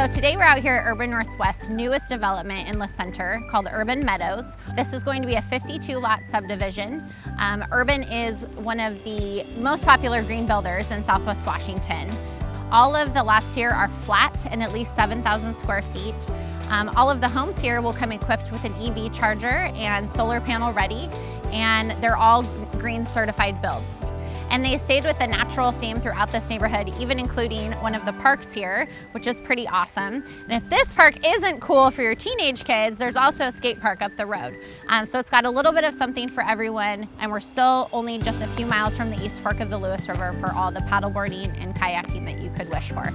So today we're out here at Urban Northwest's newest development in the center called Urban Meadows. This is going to be a 52-lot subdivision. Urban is one of the most popular green builders in Southwest Washington. All of the lots here are flat and at least 7,000 square feet. All of the homes here will come equipped with an EV charger and solar panel ready, and they're all green certified builds. And they stayed with the natural theme throughout this neighborhood, even including one of the parks here, which is pretty awesome. And if this park isn't cool for your teenage kids, there's also a skate park up the road. So it's got a little bit of something for everyone, and we're still only just a few miles from the East Fork of the Lewis River for all the paddleboarding and kayaking that you could wish for.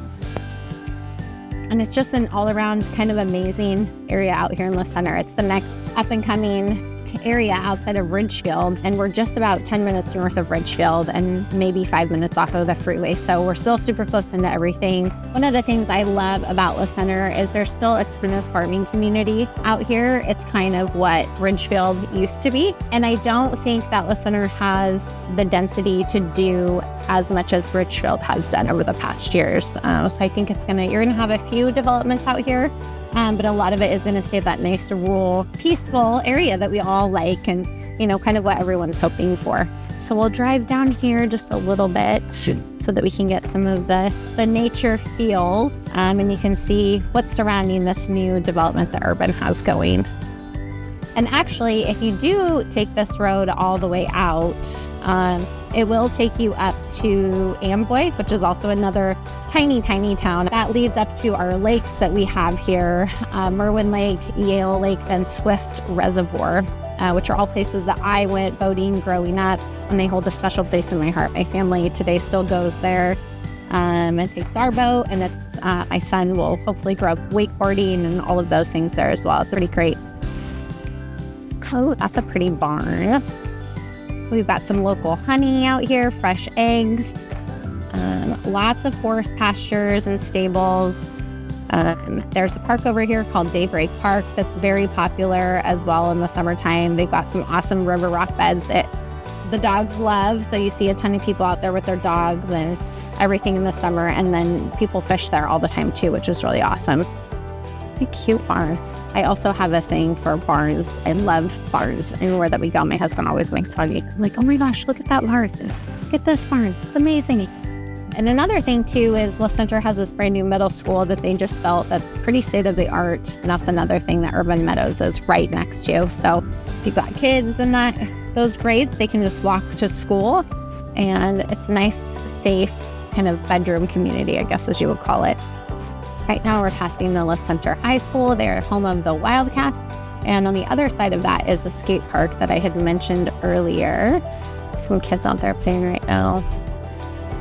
And it's just an all-around kind of amazing area out here in the center. It's the next up-and-coming area outside of Ridgefield, and we're just about 10 minutes north of Ridgefield and maybe 5 minutes off of the freeway, so we're still super close into everything. One of the things I love about the center is there's still a ton of farming community out here. It's kind of what Ridgefield used to be, and I don't think that the center has the density to do as much as Ridgefield has done over the past years. So I think you're gonna have a few developments out here, but a lot of it is going to stay that nice, rural, peaceful area that we all like, and kind of what everyone's hoping for. So we'll drive down here just a little bit so that we can get some of the nature feels, and you can see what's surrounding this new development that Urban has going. And actually, if you do take this road all the way out, it will take you up to Amboy, which is also another tiny town that leads up to our lakes that we have here, Merwin Lake, Yale Lake, and Swift Reservoir, which are all places that I went boating growing up, and they hold a special place in my heart. My family today still goes there and takes our boat, and it's my son will hopefully grow up wakeboarding and all of those things there as well. It's pretty great. Oh, that's a pretty barn. We've got some local honey out here, fresh eggs, lots of horse pastures and stables. There's a park over here called Daybreak Park that's very popular as well in the summertime. They've got some awesome river rock beds that the dogs love, so you see a ton of people out there with their dogs and everything in the summer, and then people fish there all the time too, which is really awesome. A cute barn. I also have a thing for barns. I love barns. Anywhere that we go, my husband always makes fun of me. I'm like, oh my gosh, look at that barn. Look at this barn. It's amazing. And another thing too is the center has this brand new middle school that they just built that's pretty state of the art. And that's another thing that Urban Meadows is right next to. So if you've got kids in those grades, they can just walk to school. And it's a nice, safe kind of bedroom community, I guess, as you would call it. Right now we're passing the La Center High School. They're home of the Wildcats. And on the other side of that is the skate park that I had mentioned earlier. Some kids out there playing right now.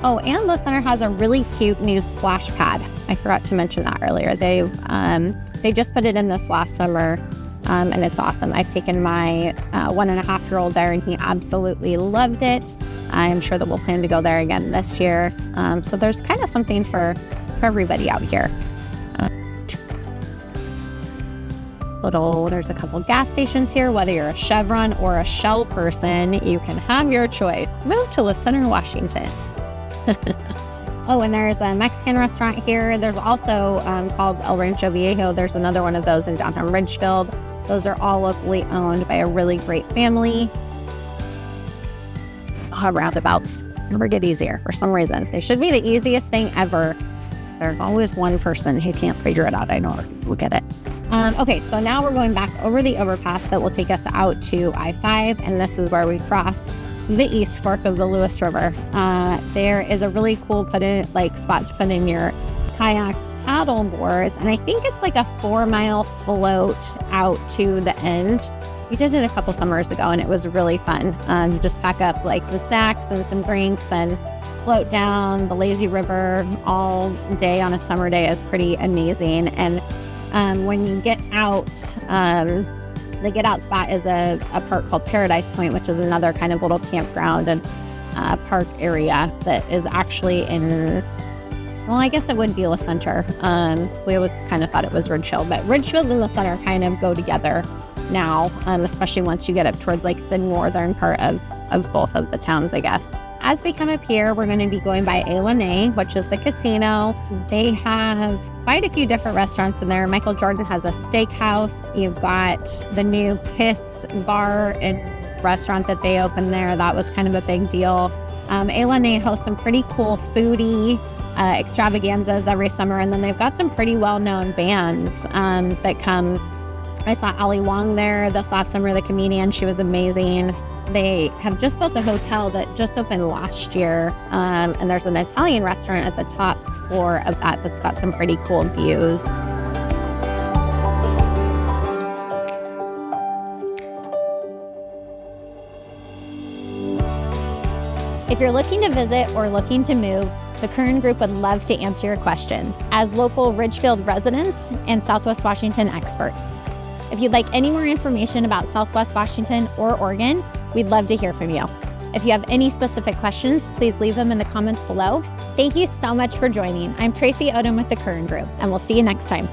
Oh, and the center has a really cute new splash pad. I forgot to mention that earlier. They just put it in this last summer, and it's awesome. I've taken my 1.5-year-old there, and he absolutely loved it. I'm sure that we'll plan to go there again this year. So there's kind of something for everybody out here. There's a couple gas stations here. Whether you're a Chevron or a Shell person, you can have your choice. Move to La Center, Washington. Oh, and there's a Mexican restaurant here. There's also called El Rancho Viejo. There's another one of those in downtown Ridgefield. Those are all locally owned by a really great family. Roundabouts never get easier for some reason. They should be the easiest thing ever. There's always one person who can't figure it out. I know, we'll get it. Okay, so now we're going back over the overpass that will take us out to I-5, and this is where we cross the East Fork of the Lewis River. There is a really cool spot to put in your kayaks, paddle boards, and I think it's like a 4-mile float out to the end. We did it a couple summers ago, and it was really fun. Just pack up some snacks and some drinks and float down the lazy river all day on a summer day is pretty amazing. And when you get out, the get out spot is a park called Paradise Point, which is another kind of little campground and park area that is actually I guess it would be La Center. We always kind of thought it was Ridgefield, but Ridgefield and La Center kind of go together now, especially once you get up towards the northern part of both of the towns, I guess. as we come up here, we're going to be going by A, which is the casino. They have quite a few different restaurants in there. Michael Jordan has a steakhouse. You've got the new Piss bar and restaurant that they opened there. That was kind of a big deal. A hosts some pretty cool foodie extravaganzas every summer, and then they've got some pretty well-known bands that come. I saw Ali Wong there this last summer, the comedian. She was amazing. They have just built a hotel that just opened last year, and there's an Italian restaurant at the top floor of that that's got some pretty cool views. If you're looking to visit or looking to move, the Kern Group would love to answer your questions as local Ridgefield residents and Southwest Washington experts. If you'd like any more information about Southwest Washington or Oregon, we'd love to hear from you. If you have any specific questions, please leave them in the comments below. Thank you so much for joining. I'm Tracy Odom with the Kern Group, and we'll see you next time.